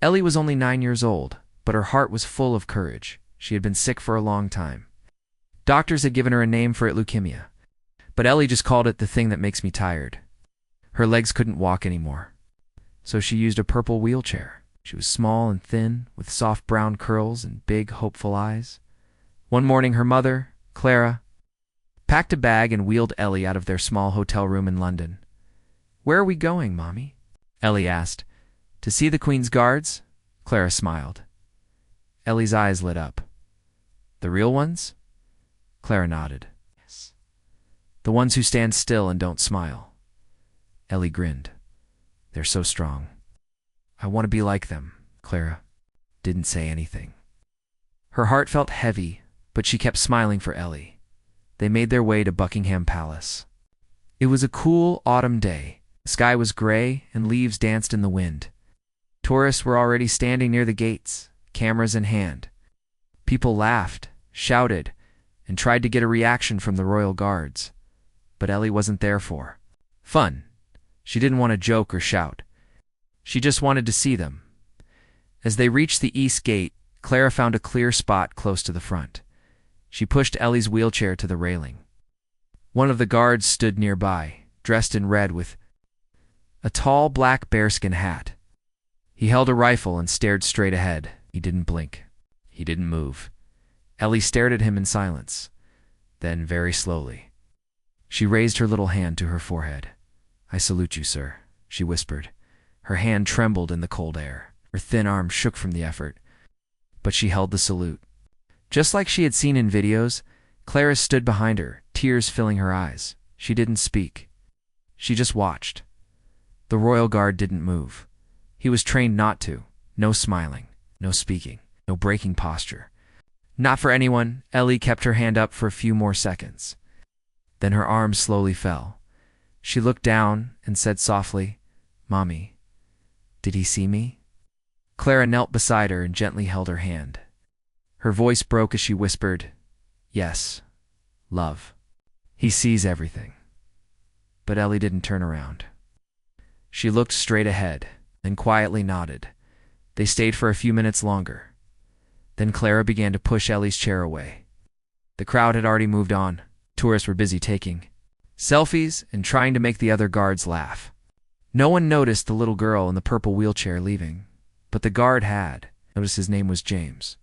Ellie was only 9 years old, but her heart was full of courage. She had been sick for a long time. Doctors had given her a name for it: leukemia. But Ellie just called it the thing that makes me tired. Her legs couldn't walk anymore. So she used a purple wheelchair. She was small and thin, with soft brown curls and big, hopeful eyes. One morning her mother, Clara, packed a bag and wheeled Ellie out of their small hotel room in London. "Where are we going, Mommy?" Ellie asked. "To see the Queen's Guards?" Clara smiled. Ellie's eyes lit up. "The real ones?" Clara nodded. "Yes." "The ones who stand still and don't smile." Ellie grinned. "They're so strong." "I want to be like them." Clara didn't say anything. Her heart felt heavy, but she kept smiling for Ellie. They made their way to Buckingham Palace. It was a cool autumn day. The sky was gray and leaves danced in the wind. Tourists were already standing near the gates, cameras in hand. People laughed, shouted, and tried to get a reaction from the royal guards. But Ellie wasn't there for fun. She didn't want to joke or shout. She just wanted to see them. As they reached the east gate, Clara found a clear spot close to the front. She pushed Ellie's wheelchair to the railing. One of the guards stood nearby, dressed in red with a tall black bearskin hat. He held a rifle and stared straight ahead. He didn't blink. He didn't move. Ellie stared at him in silence. Then, very slowly, she raised her little hand to her forehead. "I salute you, sir," she whispered. Her hand trembled in the cold air. Her thin arm shook from the effort. But she held the salute. Just like she had seen in videos, Clara stood behind her, tears filling her eyes. She didn't speak. She just watched. The royal guard didn't move. He was trained not to. No smiling, no speaking, no breaking posture. Not for anyone. Ellie kept her hand up for a few more seconds. Then her arms slowly fell. She looked down and said softly, "Mommy, did he see me?" Clara knelt beside her and gently held her hand. Her voice broke as she whispered, "Yes, love. He sees everything." But Ellie didn't turn around. She looked straight ahead, then quietly nodded. They stayed for a few minutes longer. Then Clara began to push Ellie's chair away. The crowd had already moved on. Tourists were busy taking selfies and trying to make the other guards laugh. No one noticed the little girl in the purple wheelchair leaving, but the guard had. Noticed his name was James.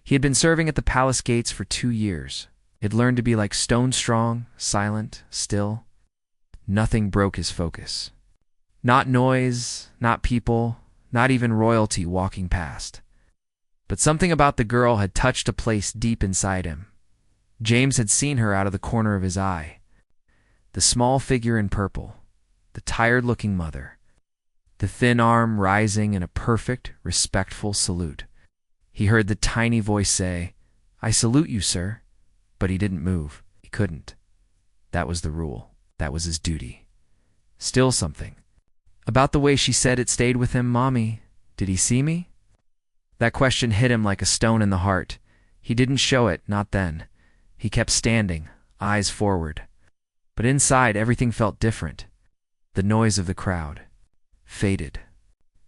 He had been serving at the palace gates for 2 years. He had learned to be like stone strong, silent, still. Nothing broke his focus. Not noise, not people, not even royalty walking past. But something about the girl had touched a place deep inside him. James had seen her out of the corner of his eye. The small figure in purple, the tired-looking mother, the thin arm rising in a perfect, respectful salute. He heard the tiny voice say, "I salute you, sir." But he didn't move. He couldn't. That was the rule. That was his duty. Still something about the way she said it stayed with him. "Mommy, did he see me?" That question hit him like a stone in the heart. He didn't show it, not then. He kept standing, eyes forward. But inside, everything felt different. The noise of the crowd faded.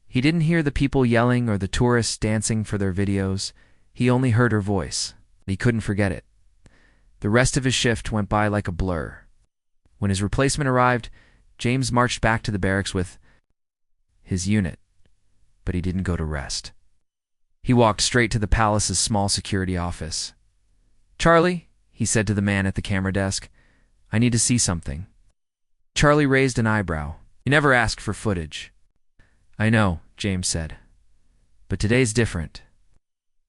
He didn't hear the people yelling or the tourists dancing for their videos. He only heard her voice. He couldn't forget it. The rest of his shift went by like a blur. When his replacement arrived, James marched back to the barracks with his unit. But he didn't go to rest. He walked straight to the palace's small security office. "Charlie," he said to the man at the camera desk, "I need to see something." Charlie raised an eyebrow. "You never asked for footage." "I know," James said. "But today's different."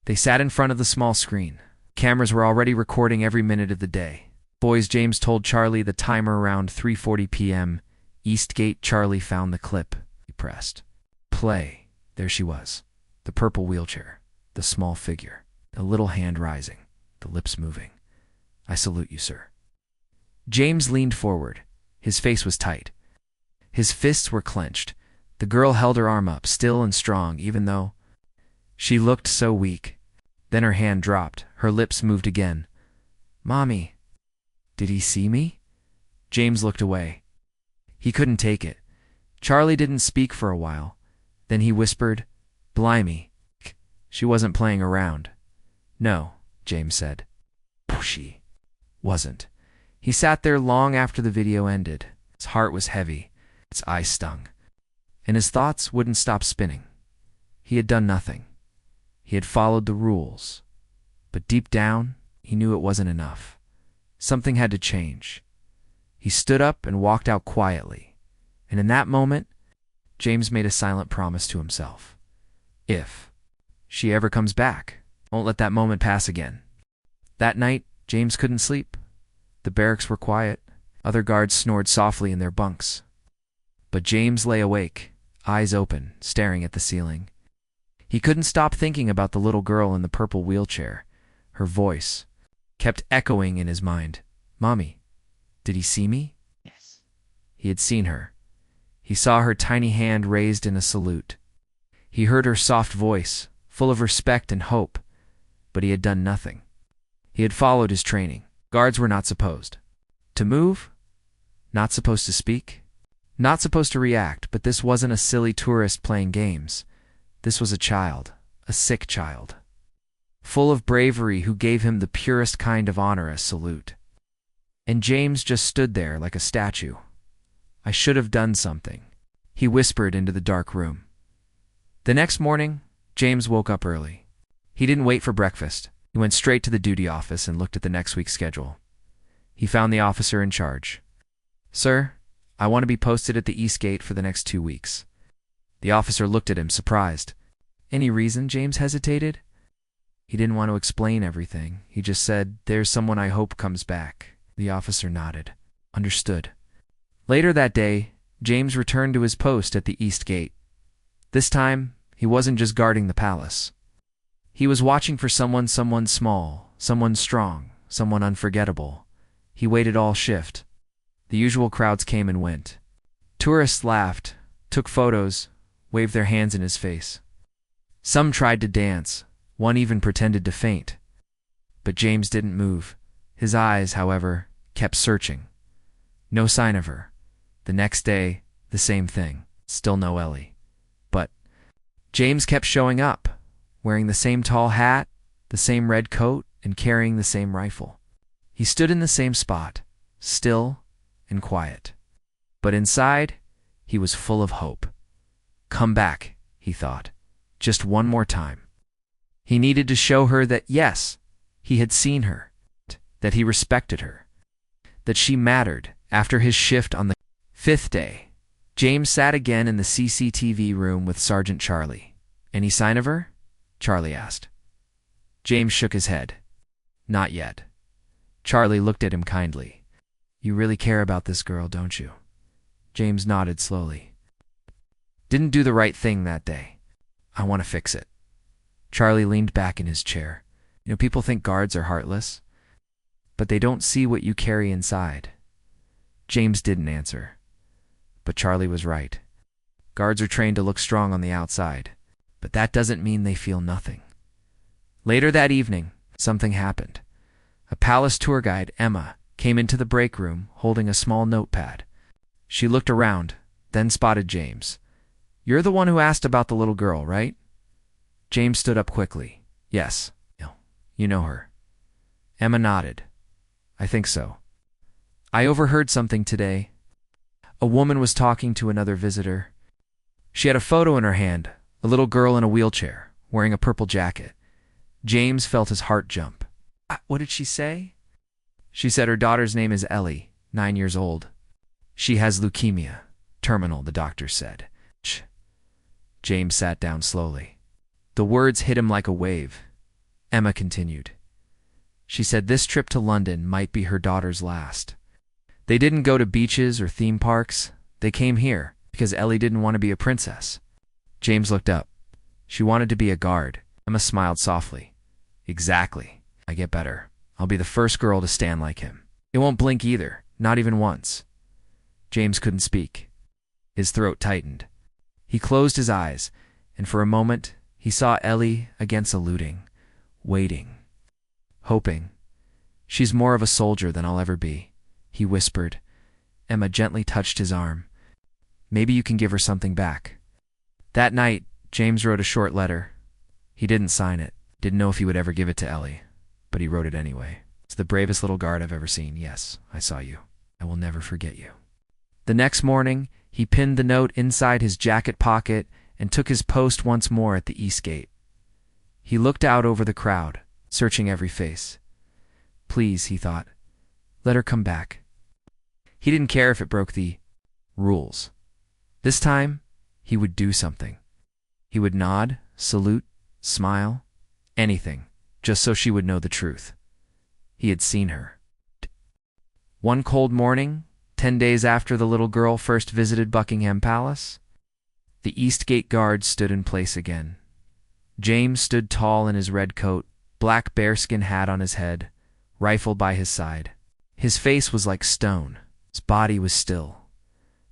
They sat in front of the small screen. Cameras were already recording every minute of the day. "Boys," James told Charlie, the timer around 3:40 p.m. Eastgate. Charlie found the clip. He pressed play. There she was. The purple wheelchair. The small figure. A little hand rising. The lips moving. "I salute you, sir." James leaned forward. His face was tight. His fists were clenched. The girl held her arm up, still and strong, even though she looked so weak. Then her hand dropped. Her lips moved again. "Mommy, did he see me?" James looked away. He couldn't take it. Charlie didn't speak for a while. Then he whispered, Blimey. She wasn't playing around. No, James said. She wasn't. He sat there long after the video ended. His heart was heavy, his eyes stung, and his thoughts wouldn't stop spinning. He had done nothing. He had followed the rules. But deep down, he knew it wasn't enough. Something had to change. He stood up and walked out quietly. And in that moment, James made a silent promise to himself. If she ever comes back, I won't let that moment pass again. That night, James couldn't sleep. The barracks were quiet. Other guards snored softly in their bunks. But James lay awake, eyes open, staring at the ceiling. He couldn't stop thinking about the little girl in the purple wheelchair. Her voice kept echoing in his mind. Mommy, did he see me? Yes. He had seen her. He saw her tiny hand raised in a salute. He heard her soft voice, full of respect and hope, but he had done nothing. He had followed his training. Guards were not supposed to move, not supposed to speak, not supposed to react, but this wasn't a silly tourist playing games. This was a child, a sick child, full of bravery, who gave him the purest kind of honor, a salute. And James just stood there like a statue. I should have done something, he whispered into the dark room. The next morning, James woke up early. He didn't wait for breakfast. He went straight to the duty office and looked at the next week's schedule. He found the officer in charge. Sir, I want to be posted at the East Gate for the next 2 weeks. The officer looked at him, surprised. Any reason? James hesitated. He didn't want to explain everything. He just said, there's someone I hope comes back. The officer nodded. Understood. Later that day, James returned to his post at the East Gate. This time, he wasn't just guarding the palace. He was watching for someone small, someone strong, someone unforgettable. He waited all shift. The usual crowds came and went. Tourists laughed, took photos, waved their hands in his face. Some tried to dance. One even pretended to faint. But James didn't move. His eyes, however, kept searching. No sign of her. The next day, the same thing. Still no Ellie. But James kept showing up, wearing the same tall hat, the same red coat, and carrying the same rifle. He stood in the same spot, still and quiet. But inside, he was full of hope. Come back, he thought, just one more time. He needed to show her that, yes, he had seen her, that he respected her, that she mattered. After his shift on the 5th day, James sat again in the CCTV room with Sergeant Charlie. Any sign of her? Charlie asked. James shook his head. Not yet. Charlie looked at him kindly. You really care about this girl, don't you? James nodded slowly. Didn't do the right thing that day. I want to fix it. Charlie leaned back in his chair. People think guards are heartless, but they don't see what you carry inside. James didn't answer. But Charlie was right. Guards are trained to look strong on the outside, but that doesn't mean they feel nothing. Later that evening, something happened. A palace tour guide, Emma, came into the break room holding a small notepad. She looked around, then spotted James. You're the one who asked about the little girl, right? James stood up quickly. Yes. You know her. Emma nodded. I think so. I overheard something today. A woman was talking to another visitor. She had a photo in her hand, a little girl in a wheelchair, wearing a purple jacket. James felt his heart jump. What did she say? She said her daughter's name is Ellie, 9 years old. She has leukemia. Terminal, the doctor said. Shh. James sat down slowly. The words hit him like a wave. Emma continued. She said this trip to London might be her daughter's last. They didn't go to beaches or theme parks. They came here because Ellie didn't want to be a princess. James looked up. She wanted to be a guard. Emma smiled softly. Exactly. I get better. I'll be the first girl to stand like him. It won't blink either, not even once. James couldn't speak. His throat tightened. He closed his eyes, and for a moment he saw Ellie again saluting, waiting, hoping. She's more of a soldier than I'll ever be, he whispered. Emma gently touched his arm. Maybe you can give her something back. That night, James wrote a short letter. He didn't sign it, didn't know if he would ever give it to Ellie, but he wrote it anyway. It's the bravest little guard I've ever seen. Yes, I saw you. I will never forget you. The next morning, he pinned the note inside his jacket pocket and took his post once more at the east gate. He looked out over the crowd, searching every face. Please, he thought, let her come back. He didn't care if it broke the rules. This time, he would do something. He would nod, salute, smile, anything, just so she would know the truth. He had seen her. One cold morning, 10 days after the little girl first visited Buckingham Palace, the East Gate guard stood in place again. James stood tall in his red coat, black bearskin hat on his head, rifle by his side. His face was like stone. His body was still.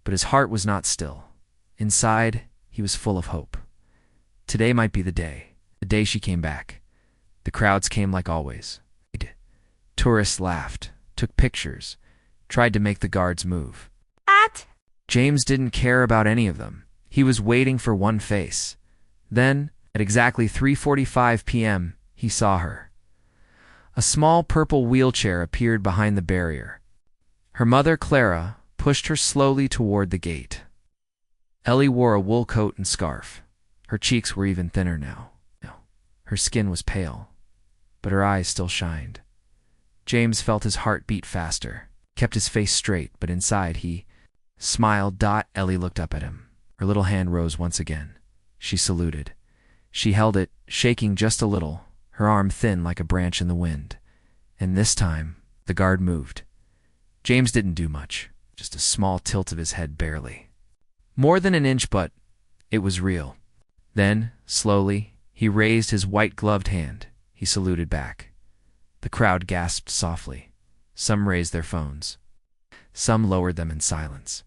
But his heart was not still. Inside, he was full of hope. Today might be the day she came back. The crowds came like always. Tourists laughed, took pictures, tried to make the guards move. James didn't care about any of them. He was waiting for one face. Then, at exactly 3:45 p.m., he saw her. A small purple wheelchair appeared behind the barrier. Her mother, Clara, pushed her slowly toward the gate. Ellie wore a wool coat and scarf. Her cheeks were even thinner now. Her skin was pale, but her eyes still shined. James felt his heart beat faster, kept his face straight, but inside he smiled. Ellie looked up at him. Her little hand rose once again. She saluted. She held it, shaking just a little, her arm thin like a branch in the wind. And this time, the guard moved. James didn't do much, just a small tilt of his head barely. More than an inch, but it was real. Then, slowly, he raised his white-gloved hand. He saluted back. The crowd gasped softly. Some raised their phones. Some lowered them in silence.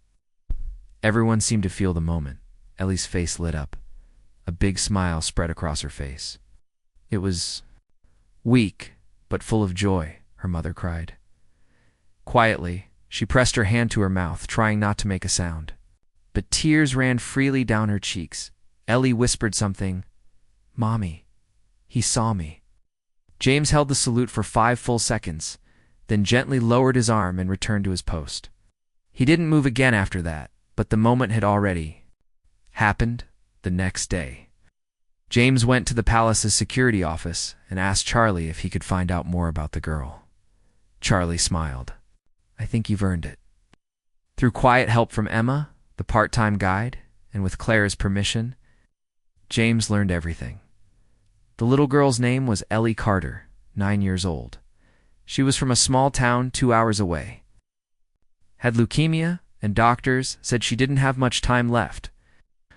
Everyone seemed to feel the moment. Ellie's face lit up. A big smile spread across her face. It was weak, but full of joy, her mother cried. Quietly, she pressed her hand to her mouth, trying not to make a sound. But tears ran freely down her cheeks. Ellie whispered something. "Mommy, he saw me." James held the salute for 5 full seconds, then gently lowered his arm and returned to his post. He didn't move again after that, but the moment had already happened. The next day, James went to the palace's security office and asked Charlie if he could find out more about the girl. Charlie smiled. "I think you've earned it." Through quiet help from Emma, the part-time guide, and with Clara's permission, James learned everything. The little girl's name was Ellie Carter, 9 years old. She was from a small town 2 hours away. Had leukemia, and doctors said she didn't have much time left.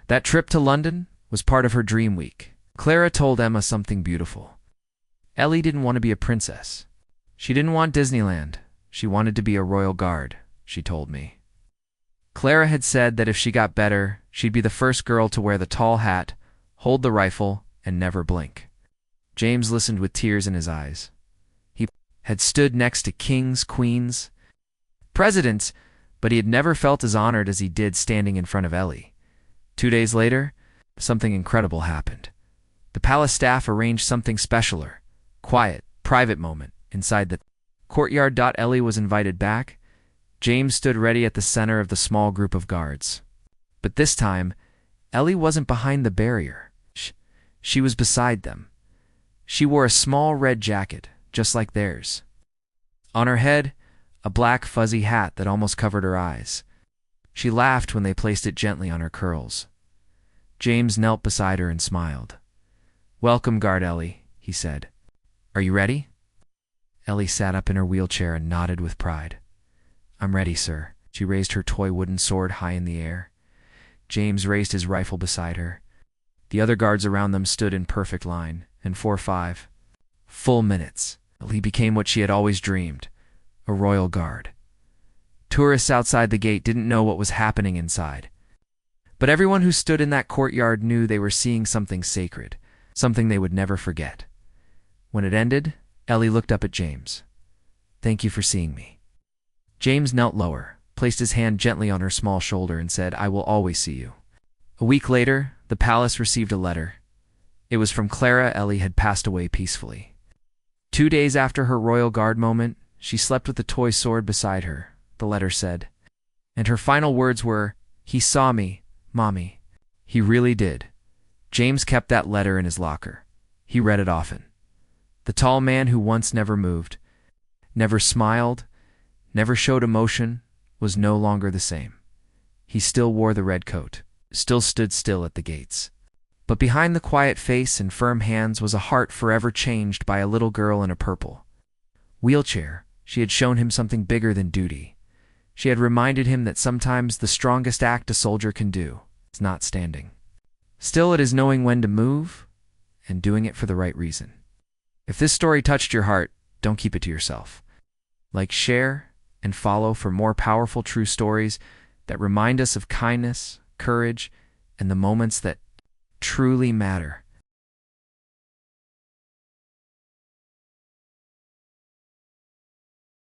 That trip to London was part of her dream week. Clara told Emma something beautiful. Ellie didn't want to be a princess. She didn't want Disneyland. She wanted to be a royal guard, she told me. Clara had said that if she got better, she'd be the first girl to wear the tall hat, hold the rifle, and never blink. James listened with tears in his eyes. He had stood next to kings, queens, presidents, but he had never felt as honored as he did standing in front of Ellie. 2 days later, something incredible happened. The palace staff arranged something specialer, quiet, private moment inside the courtyard. Ellie was invited back. James stood ready at the center of the small group of guards. But this time, Ellie wasn't behind the barrier. She was beside them. She wore a small red jacket, just like theirs. On her head, a black fuzzy hat that almost covered her eyes. She laughed when they placed it gently on her curls. James knelt beside her and smiled. "Welcome, Guard Ellie," he said. "Are you ready?" Ellie sat up in her wheelchair and nodded with pride. "I'm ready, sir." She raised her toy wooden sword high in the air. James raised his rifle beside her. The other guards around them stood in perfect line, and for 5 full minutes, Ellie became what she had always dreamed, a royal guard. Tourists outside the gate didn't know what was happening inside. But everyone who stood in that courtyard knew they were seeing something sacred, something they would never forget. When it ended, Ellie looked up at James. "Thank you for seeing me." James knelt lower, placed his hand gently on her small shoulder, and said, "I will always see you." A week later, The palace received a letter. It was from Clara. Ellie had passed away peacefully. 2 days after her royal guard moment, she slept with the toy sword beside her, the letter said. And her final words were, "He saw me, Mommy." He really did. James kept that letter in his locker. He read it often. The tall man who once never moved, never smiled, never showed emotion, was no longer the same. He still wore the red coat, still stood still at the gates. But behind the quiet face and firm hands was a heart forever changed by a little girl in a purple wheelchair. She had shown him something bigger than duty. She had reminded him that sometimes the strongest act a soldier can do is not standing. Still, it is knowing when to move and doing it for the right reason. If this story touched your heart, don't keep it to yourself. Like, share, and follow for more powerful true stories that remind us of kindness, courage, and the moments that truly matter.